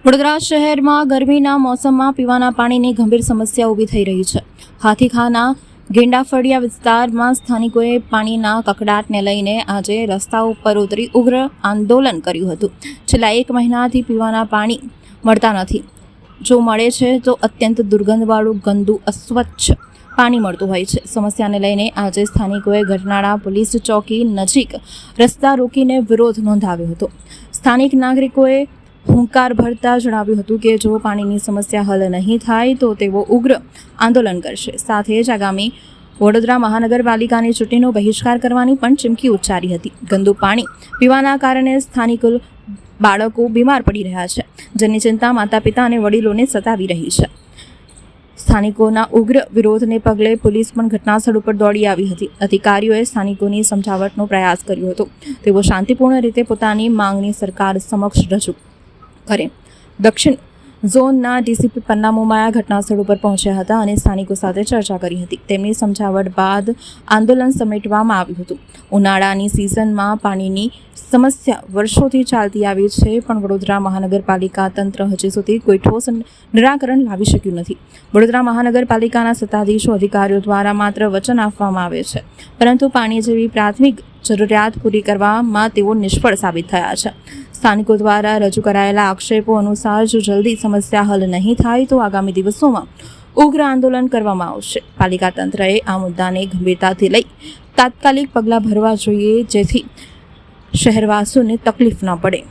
વડોદરા શહેરમાં ગરમીના મોસમમાં પીવાના પાણીની ગંભીર સમસ્યા ઊભી થઈ રહી છે. હાથીખાના ગેંડાફળિયા વિસ્તારમાં સ્થાનિકોએ પાણીના કકડાટને લઈને આજે રસ્તા ઉપર ઉતરી ઉગ્ર આંદોલન કર્યું હતું. છેલ્લા 1 મહિનાથી પીવાના પાણી મળતા નથી. જો મળે છે તો અત્યંત દુર્ગંધવાળું, ગંદુ, અસ્વચ્છ પાણી મળતું હોય છે. સમસ્યાને લઈને આજે સ્થાનિકોએ ગરનાળા પોલીસ ચોકી નજીક રસ્તા રોકીને વિરોધ નોંધાવ્યો હતો. સ્થાનિક નાગરિકોએ હુંકાર ભરતા જણાવ્યું હતું કે જો પાણીની સમસ્યા હલ નહીં થાય તો તેઓ ઉગ્ર આંદોલન કરશે. સાથે જ આગામી વડોદરા મહાનગરપાલિકાની ચૂંટણીનો બહિષ્કાર કરવાની પણ ચીમકી ઉચ્ચારી હતી. ગંદુ પાણી પીવાના કારણે સ્થાનિક બાળકો બીમાર પડી રહ્યા છે, જેની ચિંતા માતા પિતા અને વડીલોને સતાવી રહી છે. સ્થાનિકોના ઉગ્ર વિરોધને પગલે પોલીસ પણ ઘટનાસ્થળ ઉપર દોડી આવી હતી. અધિકારીઓએ સ્થાનિકોની સમજાવટનો પ્રયાસ કર્યો હતો. તેઓ શાંતિપૂર્ણ રીતે પોતાની માંગણી સરકાર સમક્ષ રજૂ કરે. દક્ષિણ ઝોનના ડીસીપી પન્ના મોમાયા ઘટનાસ્થળ ઉપર પહોંચ્યા હતા અને સ્થાનિકો સાથે ચર્ચા કરી હતી. તેમની સમજાવટ બાદ આંદોલન સમેટવામાં આવ્યું હતું. ઉનાળાની સિઝનમાં પાણીની સમસ્યા વર્ષોથી ચાલતી આવી છે, પણ વડોદરા મહાનગરપાલિકા તંત્ર હજી સુધી કોઈ ઠોસ નિરાકરણ લાવી શક્યું નથી. વડોદરા મહાનગરપાલિકાના સત્તાધીશો, અધિકારીઓ દ્વારા માત્ર વચન આપવામાં આવે છે, પરંતુ પાણી જેવી પ્રાથમિક જરૂરિયાત પૂરી કરવામાં તેઓ નિષ્ફળ સાબિત થયા છે. સ્થાનિકો દ્વારા રજૂ કરાયેલા આક્ષેપો અનુસાર જો જલ્દી સમસ્યા હલ નહીં થાય તો આગામી દિવસોમાં ઉગ્ર આંદોલન કરવામાં આવશે. પાલિકા તંત્રએ આ મુદ્દાને ગંભીરતાથી લઈ તાત્કાલિક પગલાં ભરવા જોઈએ, જેથી શહેરવાસીઓને તકલીફ ન પડે.